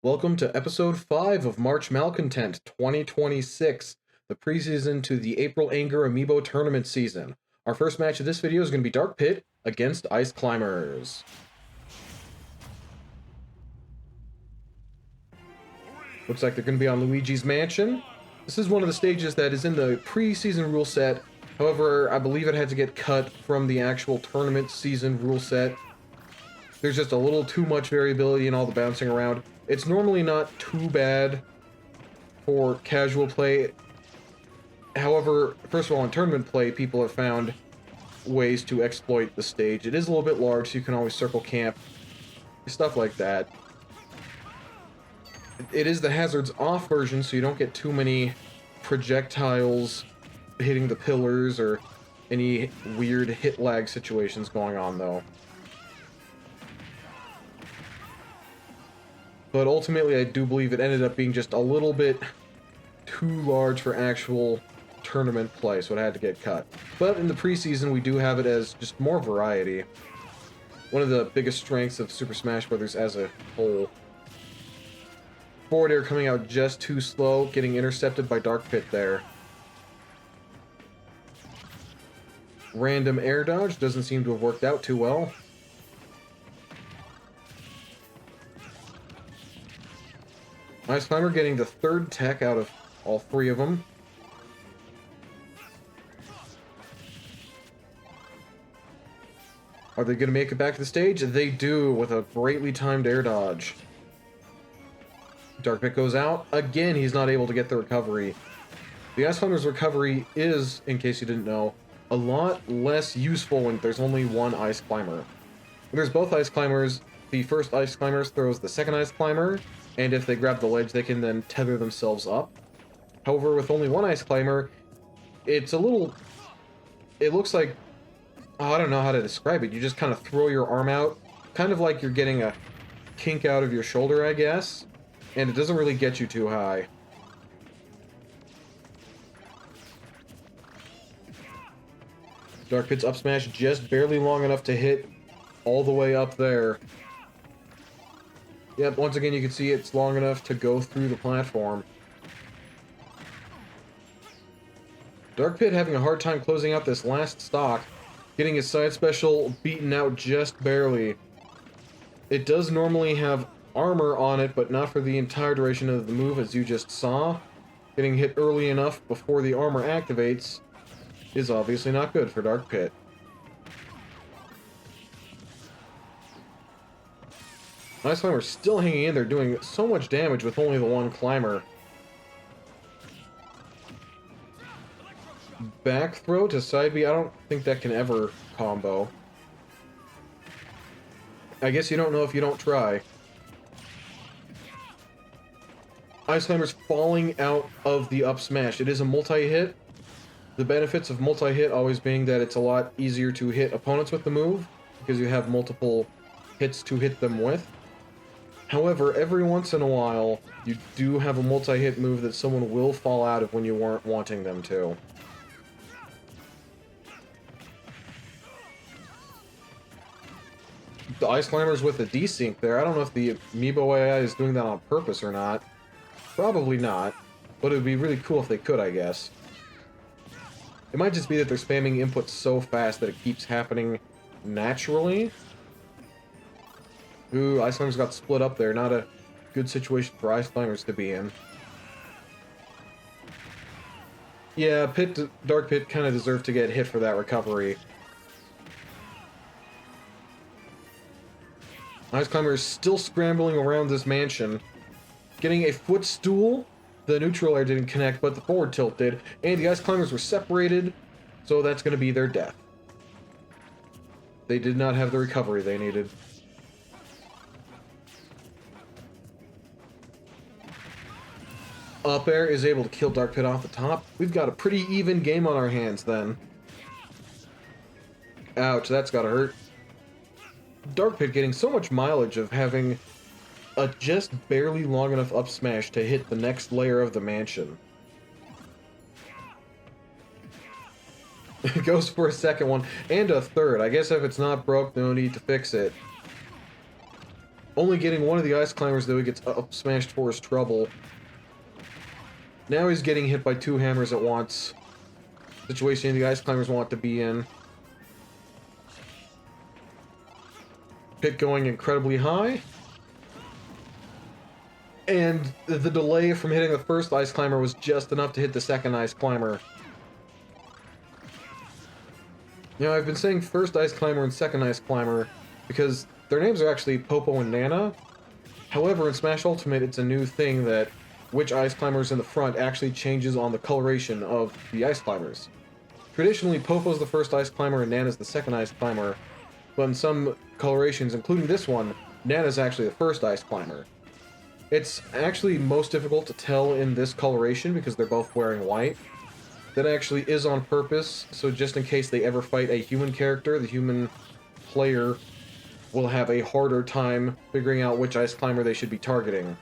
Welcome to episode 5 of March Malcontent 2026, the preseason to the April Anger Amiibo tournament season. Our first match of this video is going to be Dark Pit against Ice Climbers. Looks like they're going to be on Luigi's Mansion. This is one of the stages that is in the preseason rule set. However, I believe it had to get cut from the actual tournament season rule set. There's just a little too much variability in all the bouncing around. It's normally not too bad for casual play. However, first of all, in tournament play, people have found ways to exploit the stage. It is a little bit large, so you can always circle camp, stuff like that. It is the hazards off version, so you don't get too many projectiles hitting the pillars or any weird hit lag situations going on, though. But ultimately, I do believe it ended up being just a little bit too large for actual tournament play, so it had to get cut. But in the preseason, we do have it as just more variety. One of the biggest strengths of Super Smash Bros. As a whole. Forward air coming out just too slow, getting intercepted by Dark Pit there. Random air dodge doesn't seem to have worked out too well. Ice Climber getting the third tech out of all three of them. Are they going to make it back to the stage? They do, with a greatly timed air dodge. Dark Pit goes out. Again, he's not able to get the recovery. The Ice Climber's recovery is, in case you didn't know, a lot less useful when there's only one Ice Climber. When there's both Ice Climbers, the first Ice Climber throws the second Ice Climber, and if they grab the ledge, they can then tether themselves up. However, with only one Ice Climber, it's a little... It looks like... Oh, I don't know how to describe it. You just kind of throw your arm out, kind of like you're getting a kink out of your shoulder, I guess. And it doesn't really get you too high. Dark Pit's up smash just barely long enough to hit all the way up there. Yep, once again you can see it's long enough to go through the platform. Dark Pit having a hard time closing out this last stock, getting his side special beaten out just barely. It does normally have armor on it, but not for the entire duration of the move, as you just saw. Getting hit early enough before the armor activates is obviously not good for Dark Pit. Ice Climber's still hanging in there, doing so much damage with only the one climber. Back throw to side B, I don't think that can ever combo. I guess you don't know if you don't try. Ice Climber's falling out of the up smash. It is a multi-hit. The benefits of multi-hit always being that it's a lot easier to hit opponents with the move, because you have multiple hits to hit them with. However, every once in a while, you do have a multi-hit move that someone will fall out of when you weren't wanting them to. The Ice Climber's with a desync there. I don't know if the Amiibo AI is doing that on purpose or not. Probably not, but it would be really cool if they could, I guess. It might just be that they're spamming inputs so fast that it keeps happening naturally. Ooh, Ice Climbers got split up there. Not a good situation for Ice Climbers to be in. Yeah, Dark Pit kind of deserved to get hit for that recovery. Ice Climber is still scrambling around this mansion. Getting a footstool. The neutral air didn't connect, but the forward tilt did. And the Ice Climbers were separated, so that's going to be their death. They did not have the recovery they needed. Up air is able to kill Dark Pit off the top. We've got a pretty even game on our hands then. Ouch, that's gotta hurt. Dark Pit getting so much mileage of having a just barely long enough up smash to hit the next layer of the mansion. It goes for a second one and a third. I guess if it's not broke, no need to fix it. Only getting one of the ice climbers, though, he gets up smashed for his trouble. Now he's getting hit by 2 hammers at once. Situation the ice climbers want to be in. Pit going incredibly high. And the delay from hitting the first ice climber was just enough to hit the second ice climber. You know, I've been saying first ice climber and second ice climber because their names are actually Popo and Nana. However, in Smash Ultimate, it's a new thing that which ice climbers in the front actually changes on the coloration of the ice climbers. Traditionally, Popo's the first ice climber and Nana's the second ice climber, but in some colorations, including this one, Nana's actually the first ice climber. It's actually most difficult to tell in this coloration because they're both wearing white. That actually is on purpose, so just in case they ever fight a human character, the human player will have a harder time figuring out which ice climber they should be targeting.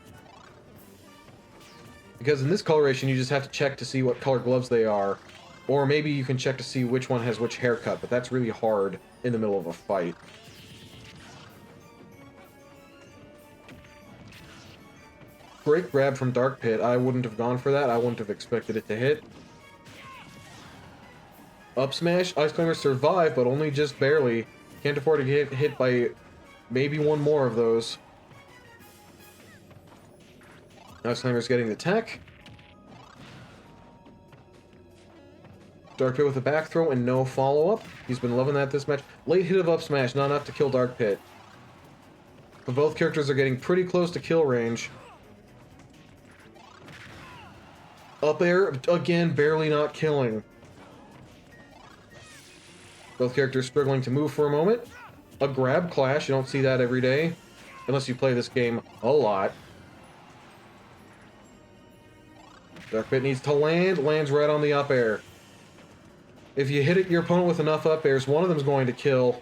Because in this coloration, you just have to check to see what color gloves they are, or maybe you can check to see which one has which haircut, but that's really hard in the middle of a fight. Great grab from Dark Pit. I wouldn't have gone for that. I wouldn't have expected it to hit. Up smash. Ice Climber survive, but only just barely. Can't afford to get hit by maybe one more of those. Ice Climber's getting the tech. Dark Pit with a back throw and no follow-up. He's been loving that this match. Late hit of up smash, not enough to kill Dark Pit. But both characters are getting pretty close to kill range. Up air, again, barely not killing. Both characters struggling to move for a moment. A grab clash, you don't see that every day. Unless you play this game a lot. Dark Pit needs to land, lands right on the up air. If you hit your opponent with enough up airs, one of them's going to kill.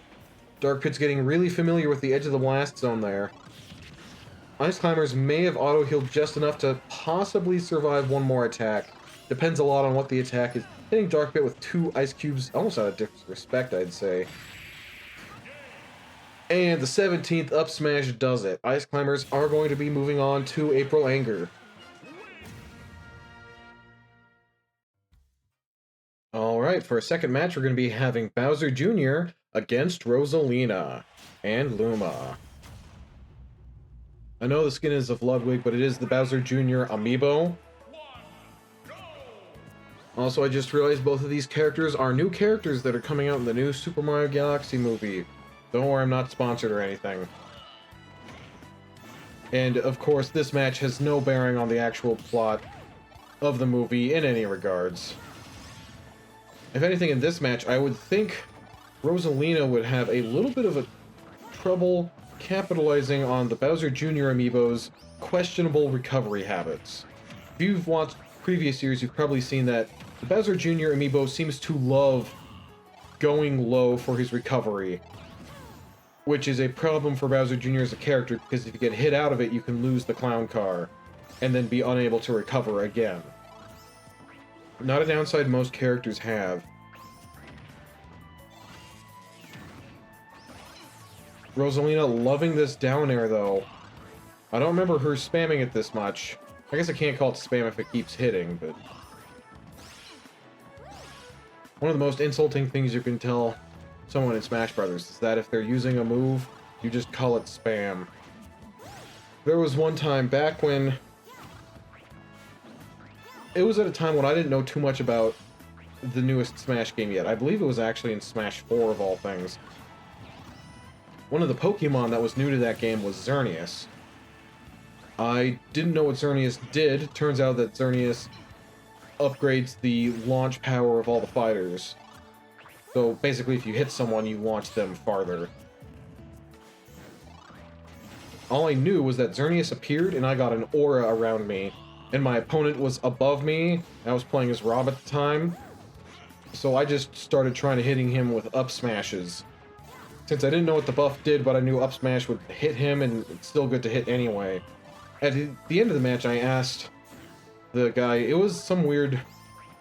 Dark Pit's getting really familiar with the edge of the blast zone there. Ice Climbers may have auto-healed just enough to possibly survive one more attack. Depends a lot on what the attack is. Hitting Dark Pit with 2 ice cubes, almost out of disrespect, I'd say. And the 17th up smash does it. Ice Climbers are going to be moving on to April Anger. Alright, for a second match, we're going to be having Bowser Jr. against Rosalina and Luma. I know the skin is of Ludwig, but it is the Bowser Jr. amiibo. Also, I just realized both of these characters are new characters that are coming out in the new Super Mario Galaxy movie. Don't worry, I'm not sponsored or anything. And, of course, this match has no bearing on the actual plot of the movie in any regards. If anything, in this match, I would think Rosalina would have a little bit of a trouble capitalizing on the Bowser Jr. amiibo's questionable recovery habits. If you've watched previous years, you've probably seen that the Bowser Jr. amiibo seems to love going low for his recovery, which is a problem for Bowser Jr. as a character, because if you get hit out of it, you can lose the clown car, and then be unable to recover again. Not a downside most characters have. Rosalina loving this down air, though. I don't remember her spamming it this much. I guess I can't call it spam if it keeps hitting, but... One of the most insulting things you can tell someone in Smash Brothers is that if they're using a move, you just call it spam. There was one time back when... It was at a time when I didn't know too much about the newest Smash game yet. I believe it was actually in Smash 4 of all things. One of the Pokemon that was new to that game was Xerneas. I didn't know what Xerneas did. Turns out that Xerneas upgrades the launch power of all the fighters. So basically, if you hit someone, you launch them farther. All I knew was that Xerneas appeared and I got an aura around me. And my opponent was above me. I was playing as Rob at the time. So I just started trying to hitting him with up smashes. Since I didn't know what the buff did, but I knew up smash would hit him, and it's still good to hit anyway. At the end of the match, I asked the guy, it was some weird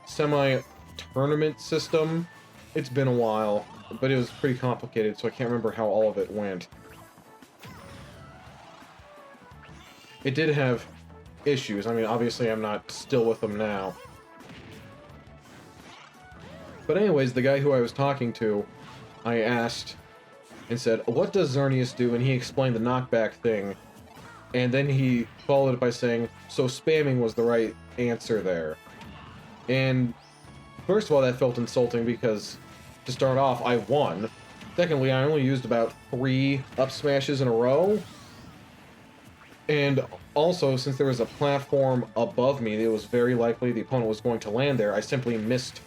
semi-tournament system. It's been a while, but it was pretty complicated, so I can't remember how all of it went. it did have issues. I mean, obviously I'm not still with them now. But anyways, the guy who I was talking to, I asked and said, what does Xerneas do? And he explained the knockback thing. And then he followed it by saying, so spamming was the right answer there. And first of all, that felt insulting because to start off, I won. Secondly, I only used about 3 up smashes in a row. And also, since there was a platform above me, it was very likely the opponent was going to land there. I simply missed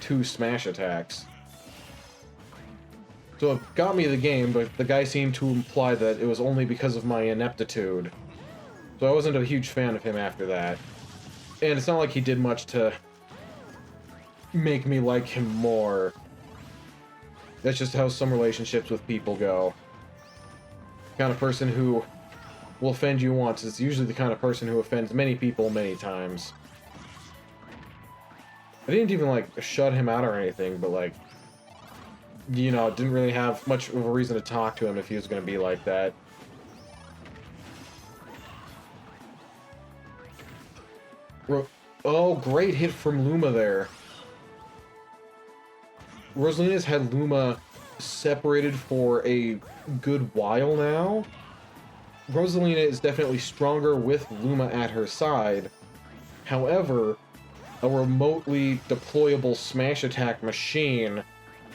2 smash attacks. So it got me the game, but the guy seemed to imply that it was only because of my ineptitude. So I wasn't a huge fan of him after that. And it's not like he did much to make me like him more. That's just how some relationships with people go. The kind of person who will offend you once is usually the kind of person who offends many people many times. I didn't even, like, shut him out or anything, but, like, you know, didn't really have much of a reason to talk to him if he was going to be like that. Oh, great hit from Luma there. Rosalina's had Luma separated for a good while now. Rosalina is definitely stronger with Luma at her side. However, a remotely deployable smash attack machine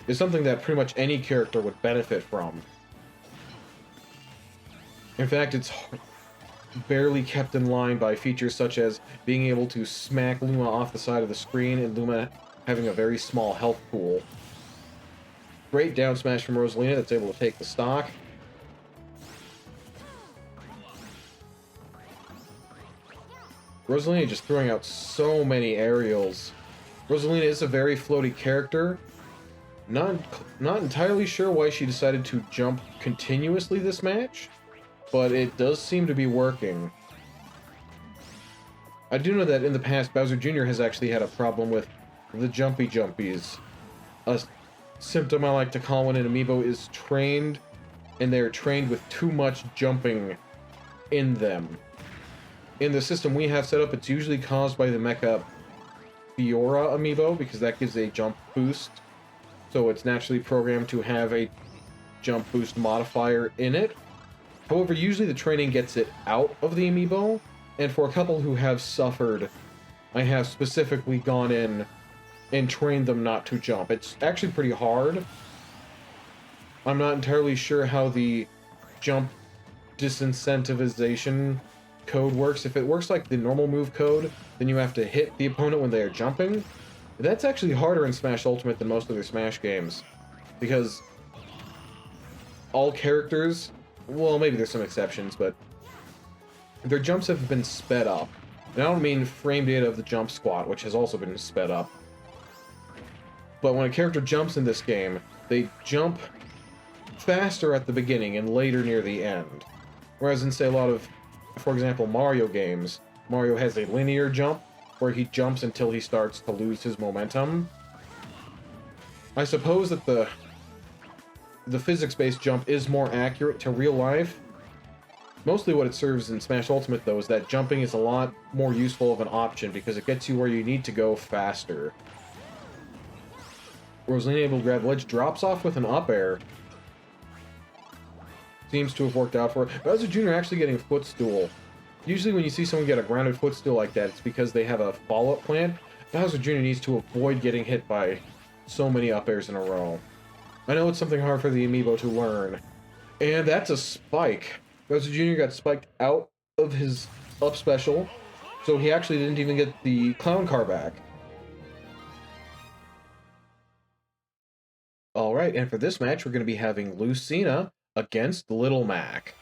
is something that pretty much any character would benefit from. In fact, it's barely kept in line by features such as being able to smack Luma off the side of the screen and Luma having a very small health pool. Great down smash from Rosalina that's able to take the stock. Rosalina just throwing out so many aerials. Rosalina is a very floaty character. Not entirely sure why she decided to jump continuously this match, but it does seem to be working. I do know that in the past, Bowser Jr. has actually had a problem with the jumpy jumpies. A symptom I like to call when an amiibo is trained, and they're trained with too much jumping in them. In the system we have set up, it's usually caused by the Mecha Fiora amiibo, because that gives a jump boost. So it's naturally programmed to have a jump boost modifier in it. However, usually the training gets it out of the amiibo, and for a couple who have suffered, I have specifically gone in and trained them not to jump. It's actually pretty hard. I'm not entirely sure how the jump disincentivization code works. If it works like the normal move code, then you have to hit the opponent when they are jumping. That's actually harder in Smash Ultimate than most other Smash games, because all characters, well, maybe there's some exceptions, but their jumps have been sped up. And I don't mean frame data of the jump squat, which has also been sped up. But when a character jumps in this game, they jump faster at the beginning and later near the end. Whereas in, say, a lot of, for example, Mario games, Mario has a linear jump, where he jumps until he starts to lose his momentum. I suppose that the physics-based jump is more accurate to real life. Mostly what it serves in Smash Ultimate, though, is that jumping is a lot more useful of an option because it gets you where you need to go faster. Rosalina able to grab ledge, drops off with an up air. Seems to have worked out for her. Bowser Jr. actually getting footstool. Usually when you see someone get a grounded footstool like that, it's because they have a follow-up plan. Bowser Jr. needs to avoid getting hit by so many up airs in a row. I know it's something hard for the amiibo to learn. And that's a spike. Bowser Jr. got spiked out of his up special, so he actually didn't even get the clown car back. Alright, and for this match, we're going to be having Lucina against Little Mac.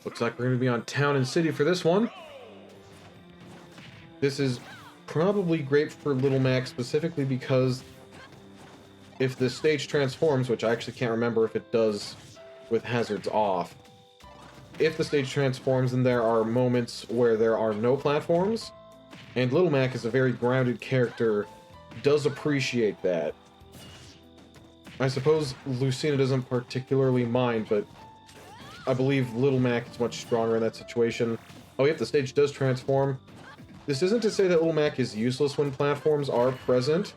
Looks like we're going to be on Town and City for this one. This is probably great for Little Mac specifically because if the stage transforms, which I actually can't remember if it does with hazards off, if the stage transforms, then there are moments where there are no platforms, and Little Mac is a very grounded character, does appreciate that. I suppose Lucina doesn't particularly mind, but I believe Little Mac is much stronger in that situation. Oh, yep, the stage does transform. This isn't to say that Little Mac is useless when platforms are present.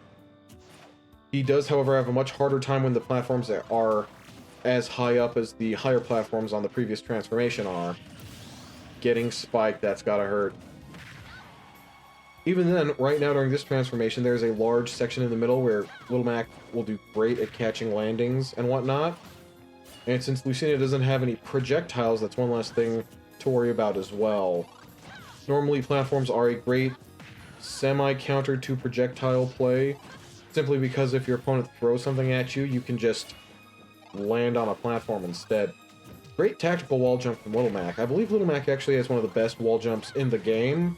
He does, however, have a much harder time when the platforms are as high up as the higher platforms on the previous transformation are. Getting spiked, that's gotta hurt. Even then, right now during this transformation, there's a large section in the middle where Little Mac will do great at catching landings and whatnot. And since Lucina doesn't have any projectiles, that's one less thing to worry about as well. Normally, platforms are a great semi-counter to projectile play, simply because if your opponent throws something at you, you can just land on a platform instead. Great tactical wall jump from Little Mac. I believe Little Mac actually has one of the best wall jumps in the game.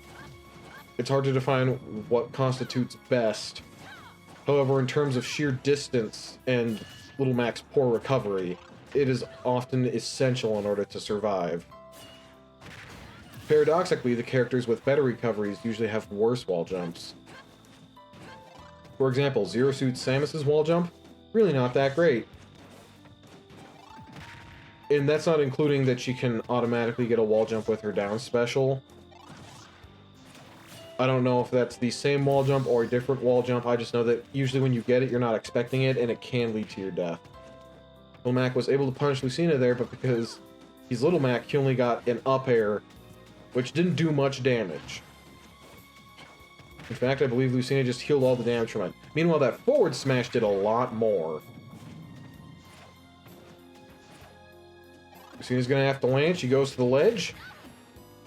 It's hard to define what constitutes best. However, in terms of sheer distance and Little Mac's poor recovery, it is often essential in order to survive. Paradoxically, the characters with better recoveries usually have worse wall jumps. For example, Zero Suit Samus's wall jump, really not that great. And that's not including that she can automatically get a wall jump with her down special. I don't know if that's the same wall jump or a different wall jump, I just know that usually when you get it, you're not expecting it, and it can lead to your death. Little Mac was able to punish Lucina there, but because he's Little Mac, he only got an up air, which didn't do much damage. In fact, I believe Lucina just healed all the damage from it. Meanwhile, that forward smash did a lot more. Lucina's gonna have to land. She goes to the ledge.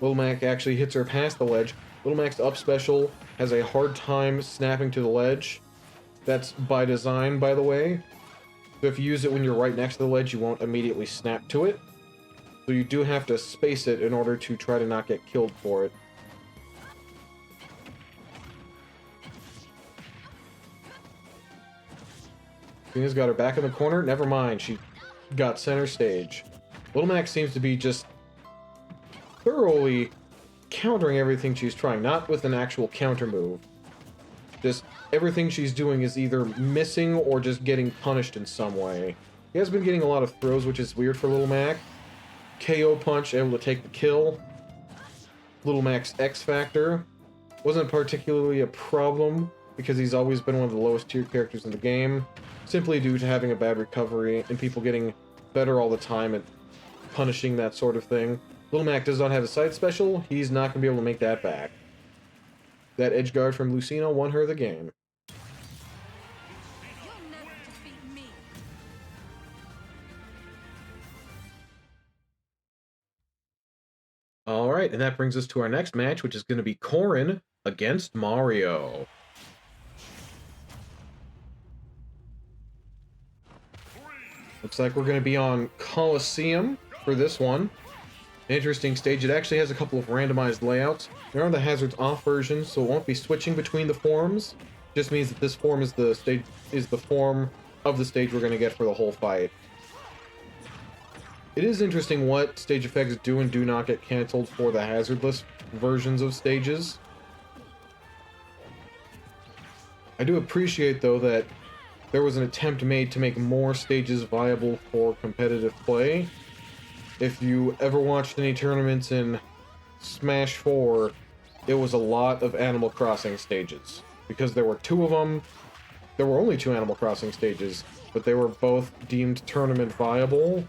Little Mac actually hits her past the ledge. Little Mac's up special has a hard time snapping to the ledge. That's by design, by the way. So if you use it when you're right next to the ledge, you won't immediately snap to it. So you do have to space it in order to try to not get killed for it. Lucina's got her back in the corner. Never mind, she got center stage. Little Mac seems to be just thoroughly countering everything she's trying, not with an actual counter move. Just everything she's doing is either missing or just getting punished in some way. He has been getting a lot of throws, which is weird for Little Mac. KO punch, able to take the kill. Little Mac's X Factor wasn't particularly a problem because he's always been one of the lowest tier characters in the game, simply due to having a bad recovery and people getting better all the time at punishing that sort of thing. Little Mac does not have a side special. He's not going to be able to make that back. That edge guard from Lucina won her the game. Alright, and that brings us to our next match, which is going to be Corrin against Mario. Looks like we're going to be on Coliseum for this one. Interesting stage. It actually has a couple of randomized layouts. They're on the hazards off version, so it won't be switching between the forms. Just means that this form is the form of the stage we're going to get for the whole fight. It is interesting what stage effects do and do not get cancelled for the hazardless versions of stages. I do appreciate, though, that there was an attempt made to make more stages viable for competitive play. If you ever watched any tournaments in Smash 4, it was a lot of Animal Crossing stages. Because there were two of them, there were only two Animal Crossing stages, but they were both deemed tournament viable,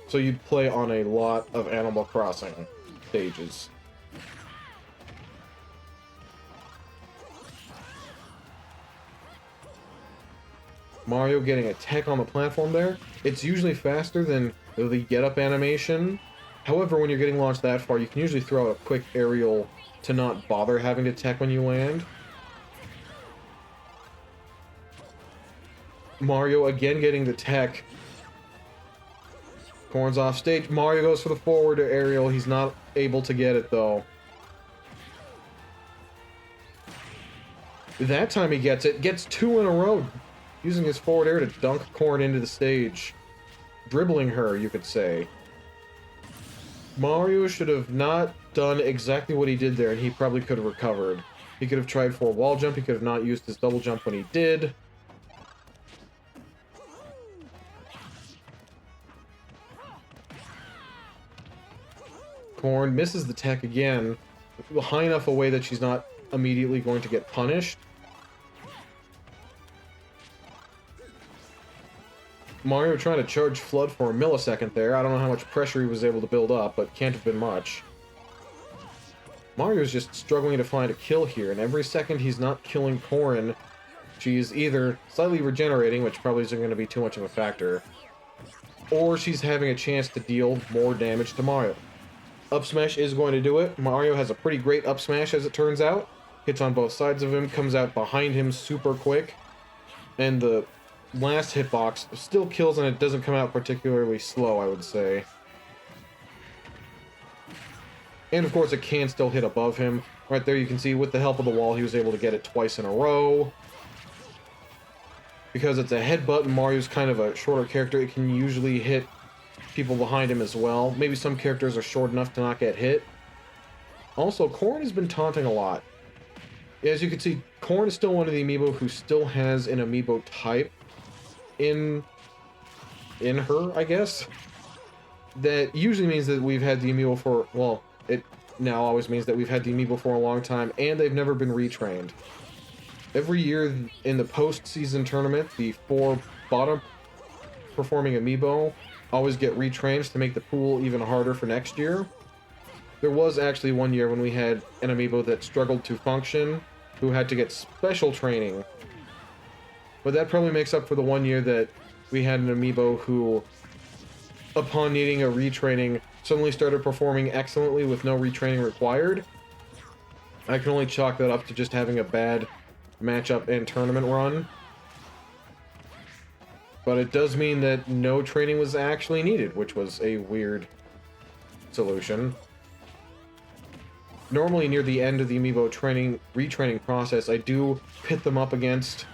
so you'd play on a lot of Animal Crossing stages. Mario getting a tech on the platform there. It's usually faster than the get-up animation. However, when you're getting launched that far, you can usually throw out a quick aerial to not bother having to tech when you land. Mario again getting the tech. Corrin's off stage. Mario goes for the forward aerial. He's not able to get it, though. That time he gets it. Gets two in a row. Using his forward air to dunk Corrin into the stage. Dribbling her, you could say. Mario should have not done exactly what he did there, and he probably could have recovered. He could have tried for a wall jump. He could have not used his double jump when he did. Corrin misses the tech again, high enough away that she's not immediately going to get punished. Mario trying to charge Flood for a millisecond there. I don't know how much pressure he was able to build up, but can't have been much. Mario's just struggling to find a kill here, and every second he's not killing Corrin, she's either slightly regenerating, which probably isn't going to be too much of a factor, or she's having a chance to deal more damage to Mario. Up smash is going to do it. Mario has a pretty great up smash, as it turns out. Hits on both sides of him, comes out behind him super quick, and the last hitbox still kills, and it doesn't come out particularly slow, I would say. And of course it can still hit above him. Right there you can see with the help of the wall he was able to get it twice in a row. Because it's a headbutt and Mario's kind of a shorter character, it can usually hit people behind him as well. Maybe some characters are short enough to not get hit. Also, Corrin has been taunting a lot. As you can see, Corrin is still one of the amiibo who still has an amiibo type in her, I guess. That usually means that we've had the amiibo for, well, it now always means that we've had the amiibo for a long time, and they've never been retrained. Every year in the post-season tournament, the 4 bottom-performing amiibo always get retrained to make the pool even harder for next year. There was actually one year when we had an amiibo that struggled to function, who had to get special training. But that probably makes up for the one year that we had an amiibo who, upon needing a retraining, suddenly started performing excellently with no retraining required. I can only chalk that up to just having a bad matchup and tournament run. But it does mean that no training was actually needed, which was a weird solution. Normally near the end of the amiibo retraining process, I do pit them up against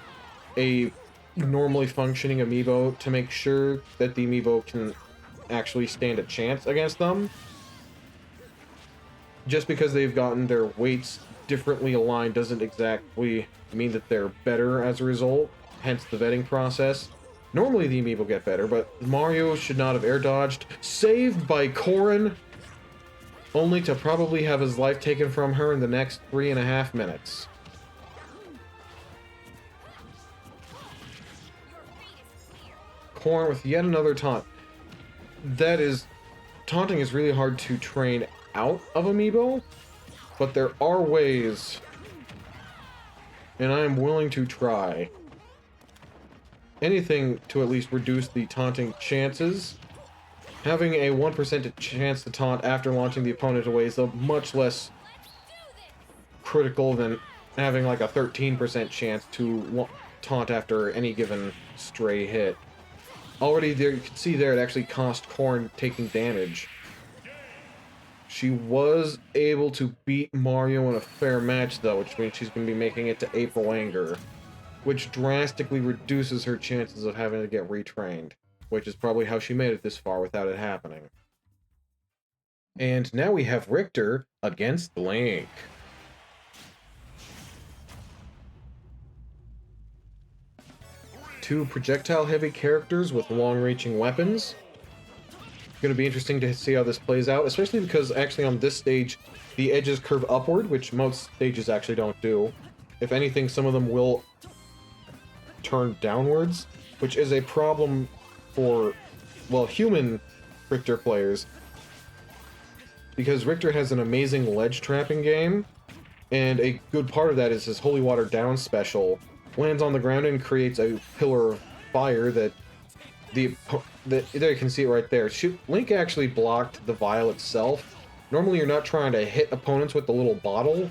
a normally functioning amiibo to make sure that the amiibo can actually stand a chance against them. Just because they've gotten their weights differently aligned doesn't exactly mean that they're better as a result, hence the vetting process. Normally the amiibo get better, but Mario should not have air dodged. Saved by Corrin, only to probably have his life taken from her in the next 3.5 minutes. Corrin with yet another taunt. Taunting is really hard to train out of amiibo, but there are ways, and I am willing to try. Anything to at least reduce the taunting chances. Having a 1% chance to taunt after launching the opponent away is much less critical than having like a 13% chance to taunt after any given stray hit. Already there, you can see there it actually cost Corrin taking damage. She was able to beat Mario in a fair match though, which means she's going to be making it to April Anger, which drastically reduces her chances of having to get retrained, which is probably how she made it this far without it happening. And now we have Richter against Link. Two projectile-heavy characters with long-reaching weapons. Going to be interesting to see how this plays out, especially because actually on this stage, the edges curve upward, which most stages actually don't do. If anything, some of them will turn downwards, which is a problem for, well, human Richter players. Because Richter has an amazing ledge trapping game, and a good part of that is his Holy Water Down special. Lands on the ground and creates a pillar of fire that there you can see it right there. Link actually blocked the vial itself. Normally you're not trying to hit opponents with the little bottle.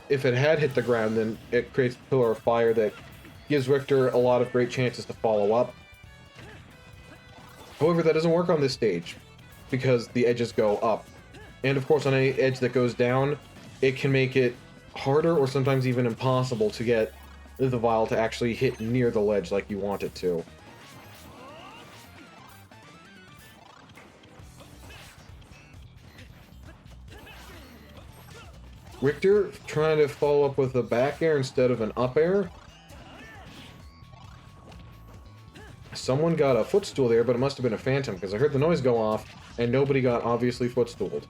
If it had hit the ground, then it creates a pillar of fire that gives Richter a lot of great chances to follow up. However, that doesn't work on this stage because the edges go up. And of course on any edge that goes down, it can make it harder or sometimes even impossible to get the vial to actually hit near the ledge like you want it to. Richter trying to follow up with a back air instead of an up air. Someone got a footstool there, but it must have been a phantom because I heard the noise go off and nobody got obviously footstooled.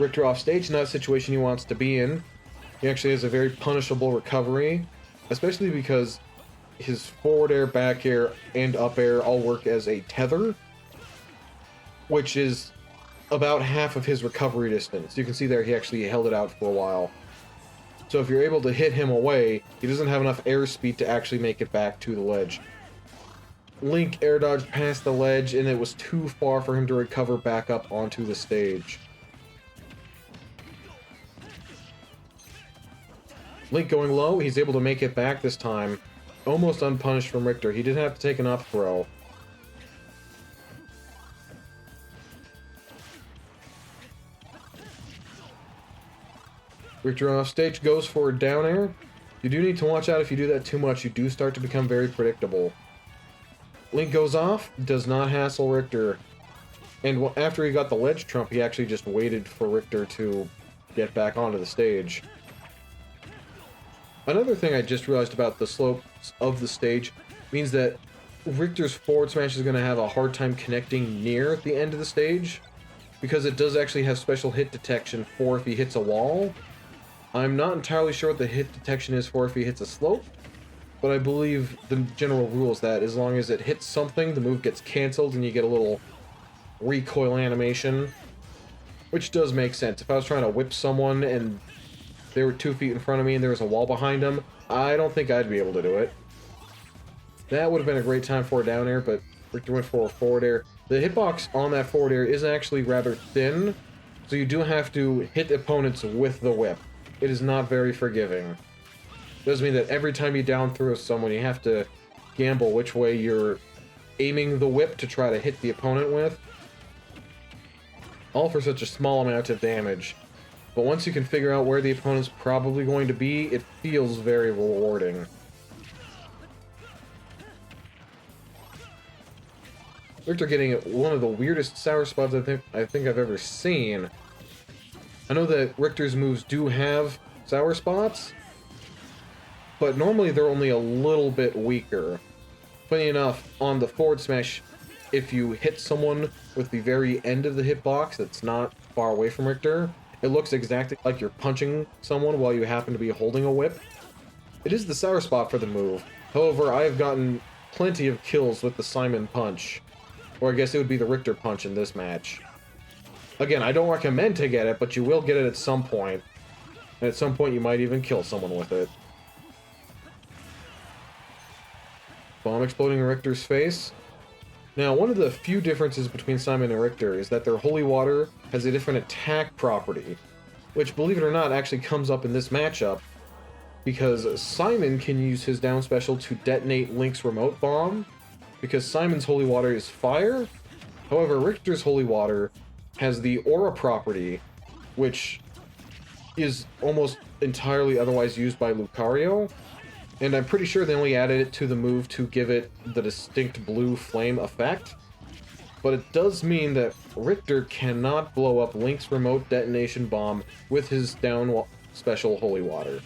Richter off stage, not a situation he wants to be in. He actually has a very punishable recovery, especially because his forward air, back air, and up air all work as a tether, which is about half of his recovery distance. You can see there he actually held it out for a while. So if you're able to hit him away, he doesn't have enough airspeed to actually make it back to the ledge. Link air dodged past the ledge, and it was too far for him to recover back up onto the stage. Link going low, he's able to make it back this time. Almost unpunished from Richter. He didn't have to take an up throw. Richter off stage goes for a down air. You do need to watch out if you do that too much. You do start to become very predictable. Link goes off, does not hassle Richter. And after he got the ledge trump, he actually just waited for Richter to get back onto the stage. Another thing I just realized about the slopes of the stage means that Richter's forward smash is going to have a hard time connecting near the end of the stage, because it does actually have special hit detection for if he hits a wall. I'm not entirely sure what the hit detection is for if he hits a slope, but I believe the general rule is that as long as it hits something, the move gets cancelled and you get a little recoil animation, which does make sense. If I was trying to whip someone and they were 2 feet in front of me and there was a wall behind them, I don't think I'd be able to do it. That would have been a great time for a down air, but Richter went for a forward air. The hitbox on that forward air is actually rather thin, so you do have to hit opponents with the whip. It is not very forgiving. It does mean that every time you down throw someone, you have to gamble which way you're aiming the whip to try to hit the opponent with. All for such a small amount of damage. But once you can figure out where the opponent's probably going to be, it feels very rewarding. Richter getting one of the weirdest sour spots I think I've ever seen. I know that Richter's moves do have sour spots, but normally they're only a little bit weaker. Funny enough, on the forward smash, if you hit someone with the very end of the hitbox that's not far away from Richter, it looks exactly like you're punching someone while you happen to be holding a whip. It is the sour spot for the move. However, I have gotten plenty of kills with the Simon punch. Or I guess it would be the Richter punch in this match. Again, I don't recommend to get it, but you will get it at some point. And at some point you might even kill someone with it. Bomb exploding in Richter's face. Now, one of the few differences between Simon and Richter is that their holy water has a different attack property, which, believe it or not, actually comes up in this matchup, because Simon can use his down special to detonate Link's remote bomb, because Simon's holy water is fire. However, Richter's holy water has the aura property, which is almost entirely otherwise used by Lucario, and I'm pretty sure they only added it to the move to give it the distinct blue flame effect. But it does mean that Richter cannot blow up Link's remote detonation bomb with his down special holy water.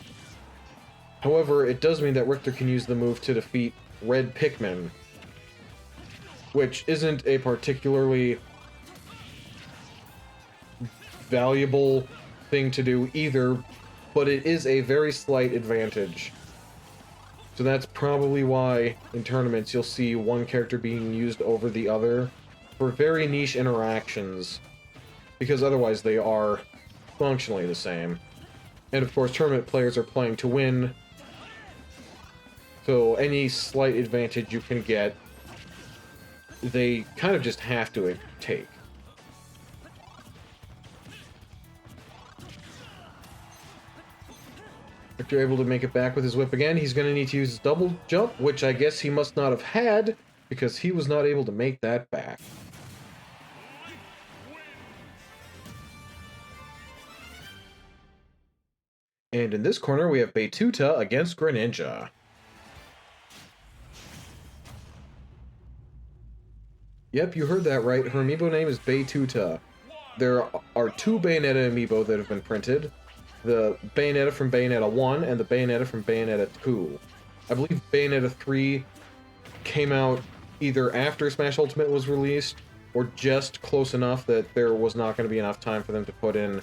However, it does mean that Richter can use the move to defeat red Pikmin, which isn't a particularly valuable thing to do either, but it is a very slight advantage. So that's probably why in tournaments you'll see one character being used over the other for very niche interactions, because otherwise they are functionally the same. And of course, tournament players are playing to win, so any slight advantage you can get, they kind of just have to take. If you're able to make it back with his whip again, he's going to need to use his double jump, which I guess he must not have had, because he was not able to make that back. And in this corner, we have Baytwotta against Greninja. Yep, you heard that right. Her amiibo name is Baytwotta. There are 2 Bayonetta amiibo that have been printed. The Bayonetta from Bayonetta 1 and the Bayonetta from Bayonetta 2. I believe Bayonetta 3 came out either after Smash Ultimate was released were just close enough that there was not going to be enough time for them to put in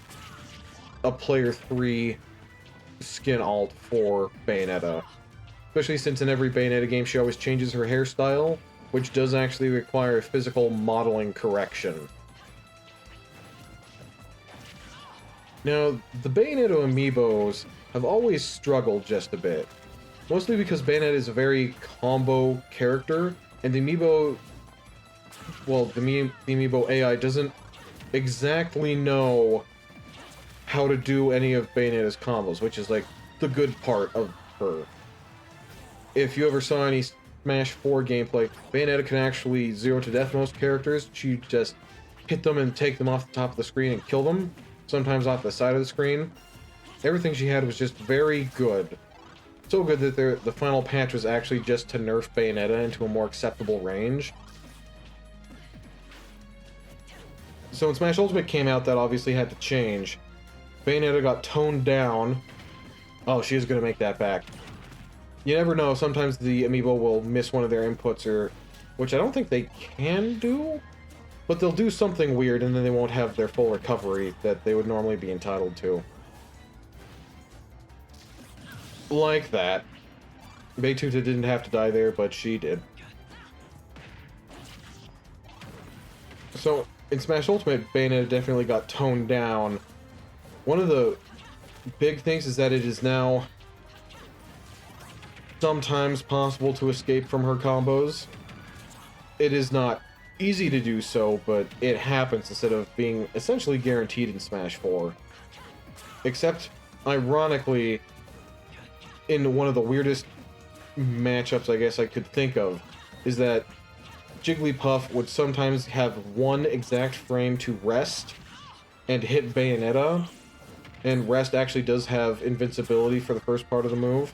a player 3 skin alt for Bayonetta. Especially since in every Bayonetta game she always changes her hairstyle, which does actually require a physical modeling correction. Now, the Bayonetta amiibos have always struggled just a bit. Mostly because Bayonetta is a very combo character, and the amiibo... well, the amiibo AI doesn't exactly know how to do any of Bayonetta's combos, which is, like, the good part of her. If you ever saw any Smash 4 gameplay, Bayonetta can actually zero to death most characters. She just hit them and take them off the top of the screen and kill them, sometimes off the side of the screen. Everything she had was just very good. So good that the final patch was actually just to nerf Bayonetta into a more acceptable range. So when Smash Ultimate came out, that obviously had to change. Bayonetta got toned down. Oh, she is going to make that back. You never know, sometimes the amiibo will miss one of their inputs, or which I don't think they can do, but they'll do something weird and then they won't have their full recovery that they would normally be entitled to. Like that. Baytwotta didn't have to die there, but she did. So, in Smash Ultimate, Bayonetta definitely got toned down. One of the big things is that it is now sometimes possible to escape from her combos. It is not easy to do so, but it happens instead of being essentially guaranteed in Smash 4. Except, ironically, in one of the weirdest matchups I guess I could think of, is that Jigglypuff would sometimes have one exact frame to rest and hit Bayonetta, and rest actually does have invincibility for the first part of the move.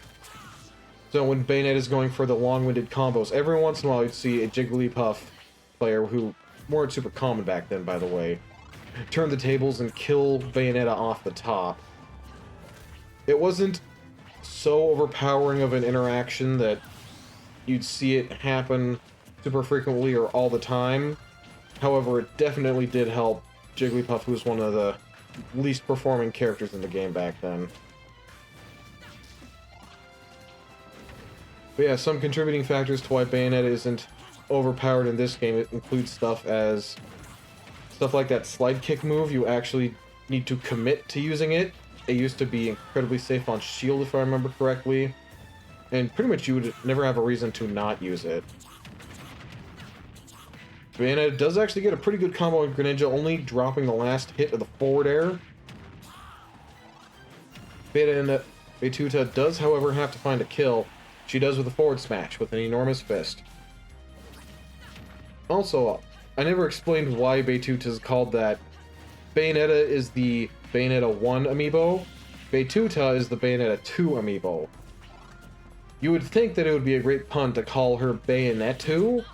So when Bayonetta's going for the long-winded combos, every once in a while you'd see a Jigglypuff player, who weren't super common back then, by the way, turn the tables and kill Bayonetta off the top. It wasn't so overpowering of an interaction that you'd see it happen super frequently or all the time. However, it definitely did help Jigglypuff, who was one of the least performing characters in the game back then. But yeah, some contributing factors to why Bayonetta isn't overpowered in this game, it includes stuff like that slide kick move. You actually need to commit to using it. It used to be incredibly safe on shield, if I remember correctly, and pretty much you would never have a reason to not use it. Bayonetta does actually get a pretty good combo with Greninja, only dropping the last hit of the forward air. Baytwotta does, however, have to find a kill. She does with a forward smash, with an enormous fist. Also, I never explained why Baytwotta is called that. Bayonetta is the Bayonetta 1 amiibo. Baytwotta is the Bayonetta 2 amiibo. You would think that it would be a great pun to call her Bayonettu.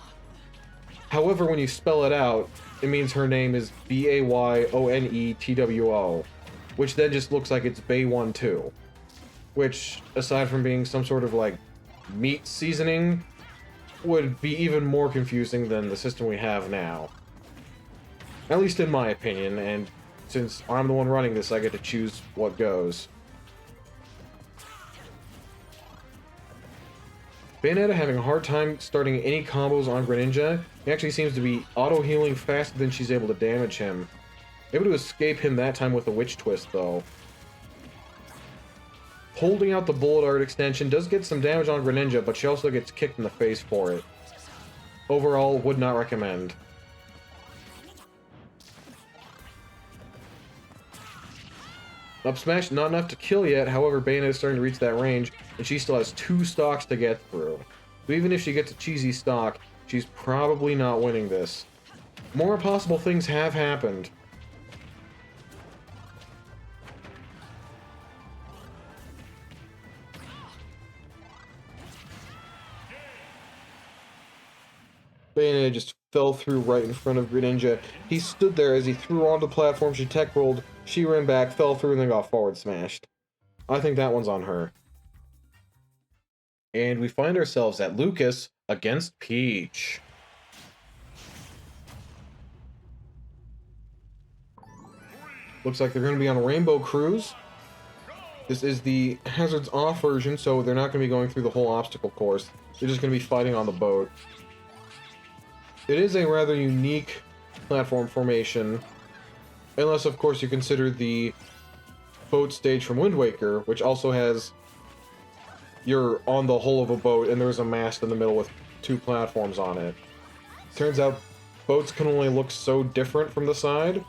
However, when you spell it out, it means her name is Bayonetwo, which then just looks like it's Bay1-2. Which, aside from being some sort of, like, meat seasoning, would be even more confusing than the system we have now. At least in my opinion, and since I'm the one running this, I get to choose what goes. Bayonetta having a hard time starting any combos on Greninja. He actually seems to be auto-healing faster than she's able to damage him. Able to escape him that time with a Witch Twist, though. Holding out the Bullet Art extension does get some damage on Greninja, but she also gets kicked in the face for it. Overall, would not recommend. Up smash, not enough to kill yet, however Bayonetta is starting to reach that range, and she still has 2 stocks to get through. So even if she gets a cheesy stock, she's probably not winning this. More possible things have happened. Bayonetta just fell through right in front of Greninja. He stood there as he threw onto the platform, she tech rolled, she ran back, fell through, and then got forward smashed. I think that one's on her. And we find ourselves at Lucas against Peach. Looks like they're going to be on a Rainbow Cruise. This is the Hazards Off version, so they're not going to be going through the whole obstacle course. They're just going to be fighting on the boat. It is a rather unique platform formation, unless, of course, you consider the boat stage from Wind Waker, which also has... You're on the hull of a boat, and there's a mast in the middle with 2 platforms on it. Turns out, boats can only look so different from the side.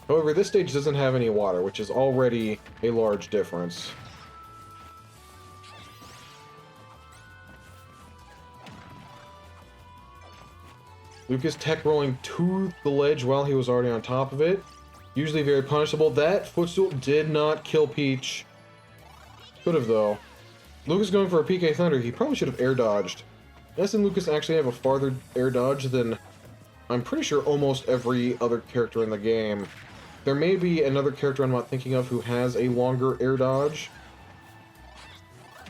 However, this stage doesn't have any water, which is already a large difference. Lucas tech rolling to the ledge while he was already on top of it. Usually very punishable. That footstool did not kill Peach. Could have, though. Lucas going for a PK Thunder. He probably should have air dodged. Ness and Lucas actually have a farther air dodge than, I'm pretty sure, almost every other character in the game. There may be another character I'm not thinking of who has a longer air dodge.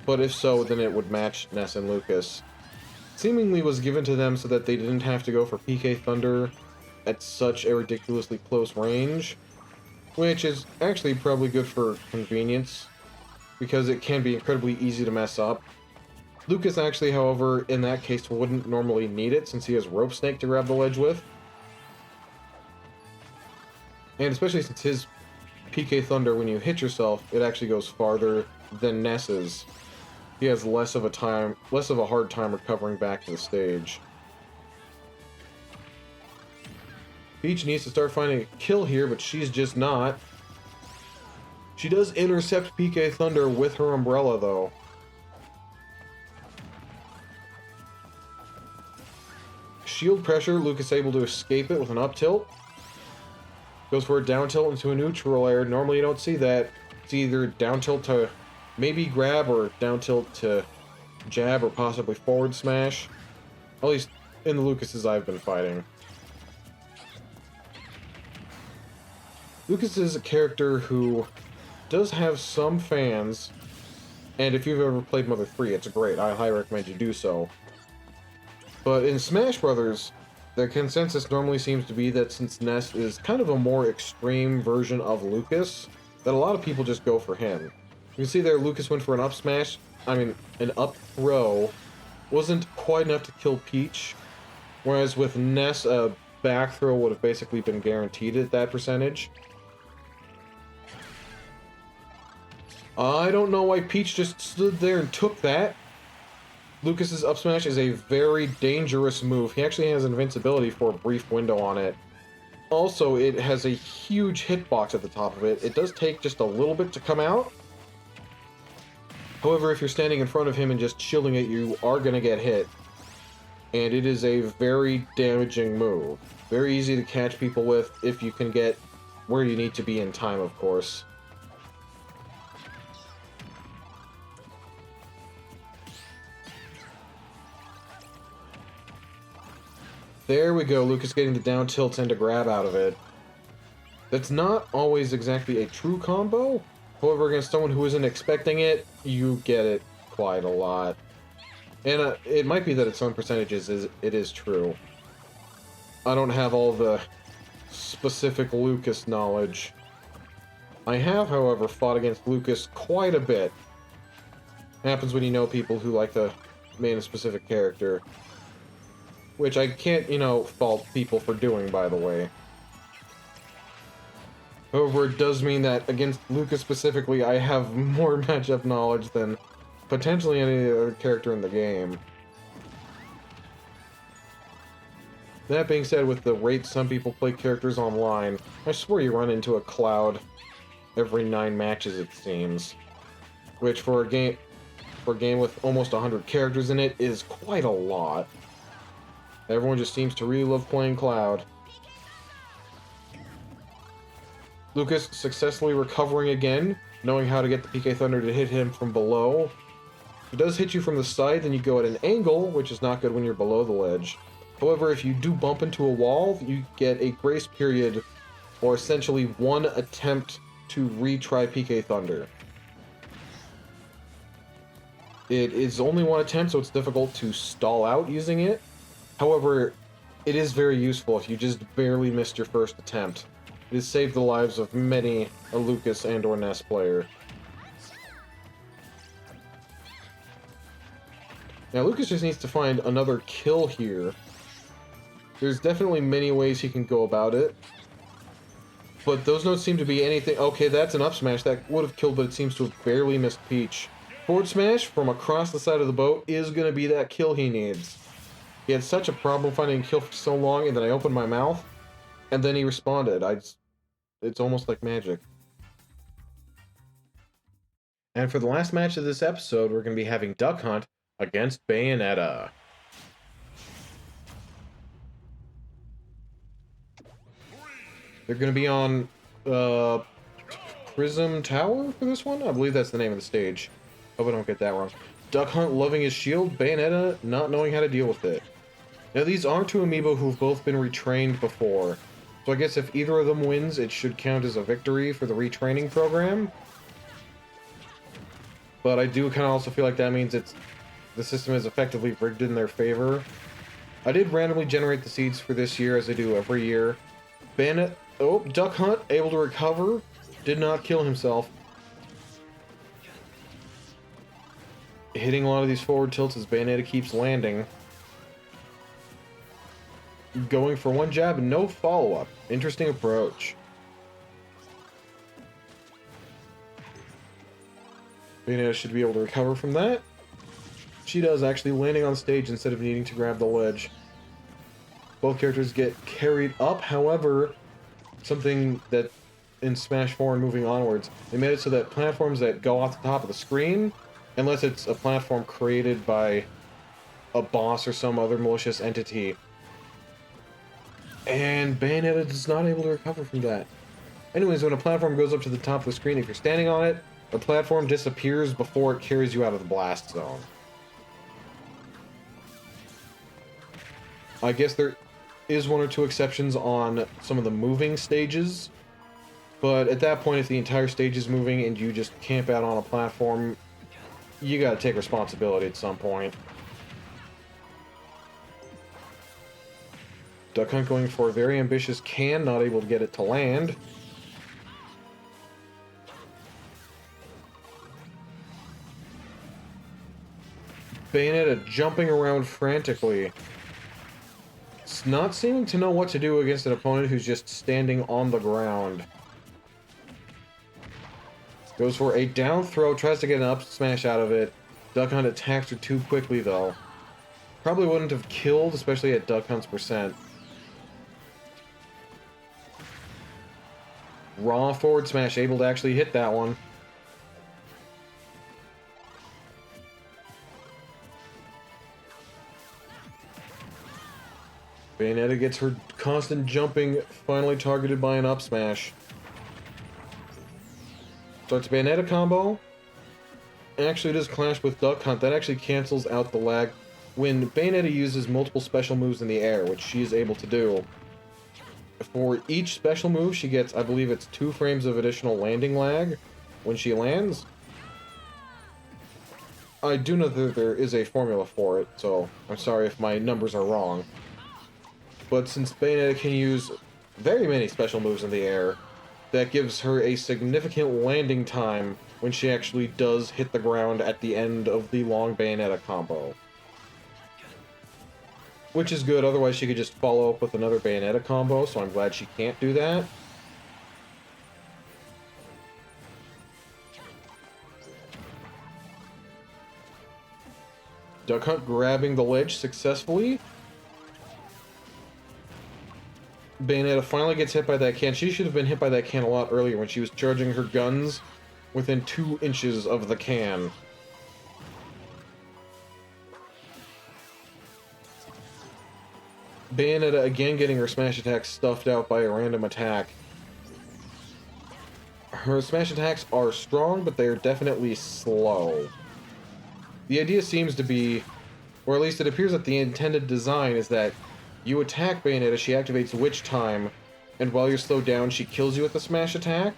But if so, then it would match Ness and Lucas. Seemingly was given to them so that they didn't have to go for PK Thunder at such a ridiculously close range. Which is actually probably good for convenience, because it can be incredibly easy to mess up. Lucas actually, however, in that case wouldn't normally need it since he has Rope Snake to grab the ledge with. And especially since his PK Thunder, when you hit yourself, it actually goes farther than Ness's. He has less of a hard time recovering back to the stage. Peach needs to start finding a kill here, but she's just not. She does intercept PK Thunder with her umbrella, though. Shield pressure, Lucas able to escape it with an up tilt. Goes for a down tilt into a neutral air. Normally you don't see that. It's either down tilt to maybe grab or down tilt to jab or possibly forward smash. At least in the Lucases I've been fighting. Lucas is a character who does have some fans, and if you've ever played Mother 3, it's great. I highly recommend you do so. But in Smash Brothers, the consensus normally seems to be that since Ness is kind of a more extreme version of Lucas, that a lot of people just go for him. You can see there Lucas went for an up smash, an up throw, wasn't quite enough to kill Peach, whereas with Ness, a back throw would have basically been guaranteed at that percentage. I don't know why Peach just stood there and took that. Lucas's up smash is a very dangerous move. He actually has invincibility for a brief window on it. Also, it has a huge hitbox at the top of it. It does take just a little bit to come out. However, if you're standing in front of him and just shielding it, you are going to get hit. And it is a very damaging move. Very easy to catch people with if you can get where you need to be in time, of course. There we go, Lucas getting the down tilt and a grab out of it. That's not always exactly a true combo. However, against someone who isn't expecting it, you get it quite a lot. And it might be that at some percentages it is true. I don't have all the specific Lucas knowledge. I have, however, fought against Lucas quite a bit. Happens when you know people who like to main a specific character. Which I can't, fault people for doing, by the way. However, it does mean that against Lucas specifically, I have more matchup knowledge than potentially any other character in the game. That being said, with the rate some people play characters online, I swear you run into a Cloud every 9 matches, it seems. Which, for a game with almost 100 characters in it, is quite a lot. Everyone just seems to really love playing Cloud. Lucas successfully recovering again, knowing how to get the PK Thunder to hit him from below. If it does hit you from the side, then you go at an angle, which is not good when you're below the ledge. However, if you do bump into a wall, you get a grace period, or essentially 1 attempt to retry PK Thunder. It is only 1 attempt, so it's difficult to stall out using it. However, It is very useful if you just barely missed your first attempt. It has saved the lives of many a Lucas and or Ness player. Now Lucas just needs to find another kill here. There's definitely many ways he can go about it. But those don't seem to be anything... Okay, that's an up smash. That would have killed, but it seems to have barely missed Peach. Forward smash from across the side of the boat is going to be that kill he needs. He had such a problem finding a kill for so long, and then I opened my mouth, and then he responded. It's almost like magic. And for the last match of this episode, we're going to be having Duck Hunt against Bayonetta. They're going to be on Prism Tower for this one? I believe that's the name of the stage. Hope I don't get that wrong. Duck Hunt loving his shield, Bayonetta not knowing how to deal with it. Now these are two amiibo who've both been retrained before, so I guess if either of them wins, it should count as a victory for the retraining program. But I do kind of also feel like that means the system is effectively rigged in their favor. I did randomly generate the seeds for this year, as I do every year. Bayonetta... Oh, Duck Hunt, able to recover. Did not kill himself. Hitting a lot of these forward tilts as Bayonetta keeps landing. Going for one jab and no follow-up. Interesting approach. Bayonetta should be able to recover from that. She does, actually landing on stage instead of needing to grab the ledge. Both characters get carried up, however, something that in Smash 4 and moving onwards, they made it so that platforms that go off the top of the screen, unless it's a platform created by a boss or some other malicious entity, and Bayonetta is not able to recover from that. Anyways, when a platform goes up to the top of the screen, if you're standing on it, the platform disappears before it carries you out of the blast zone. I guess there is one or two exceptions on some of the moving stages, but at that point, if the entire stage is moving and you just camp out on a platform, you gotta take responsibility at some point. Duck Hunt going for a very ambitious can, not able to get it to land. Bayonetta jumping around frantically. It's not seeming to know what to do against an opponent who's just standing on the ground. Goes for a down throw, tries to get an up smash out of it. Duck Hunt attacks her too quickly though. Probably wouldn't have killed, especially at Duck Hunt's percent. Raw forward smash, able to actually hit that one. Bayonetta gets her constant jumping finally targeted by an up smash. Starts a Bayonetta combo. Actually does clash with Duck Hunt. That actually cancels out the lag when Bayonetta uses multiple special moves in the air, which she is able to do. For each special move, she gets, I believe it's 2 frames of additional landing lag when she lands. I do know that there is a formula for it, so I'm sorry if my numbers are wrong. But since Bayonetta can use very many special moves in the air, that gives her a significant landing time when she actually does hit the ground at the end of the long Bayonetta combo. Which is good, otherwise she could just follow up with another Bayonetta combo, so I'm glad she can't do that. Duck Hunt grabbing the ledge successfully. Bayonetta finally gets hit by that can. She should have been hit by that can a lot earlier when she was charging her guns within 2 inches of the can. Bayonetta again getting her smash attack stuffed out by a random attack. Her smash attacks are strong, but they are definitely slow. The idea seems to be, or at least it appears that the intended design is that you attack Bayonetta, she activates Witch Time, and while you're slowed down, she kills you with the smash attack.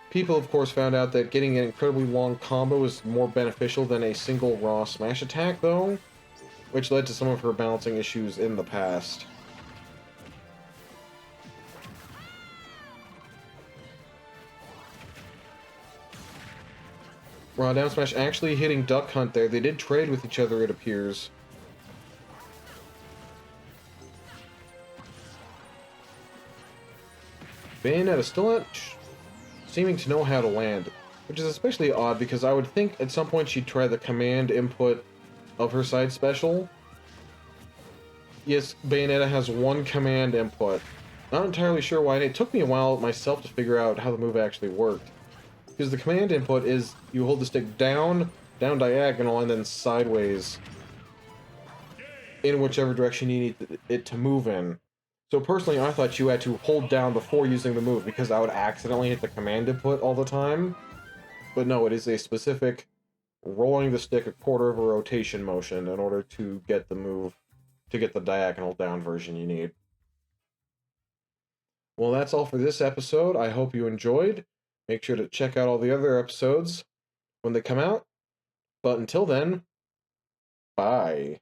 People, of course, found out that getting an incredibly long combo is more beneficial than a single raw smash attack, though. which led to some of her balancing issues in the past. Down smash actually hitting Duck Hunt there. They did trade with each other, it appears. Bayonetta still not seeming to know how to land, which is especially odd because I would think at some point she'd try the command input of her side special. Yes, Bayonetta has one command input. Not entirely sure why, and it took me a while myself to figure out how the move actually worked. Because the command input is you hold the stick down, down diagonal, and then sideways in whichever direction you need it to move in. So personally, I thought you had to hold down before using the move because I would accidentally hit the command input all the time. But no, it is a specific rolling the stick a quarter of a rotation motion in order to get the move, to get the diagonal down version you need. Well, that's all for this episode. I hope you enjoyed. Make sure to check out all the other episodes when they come out. But until then, bye.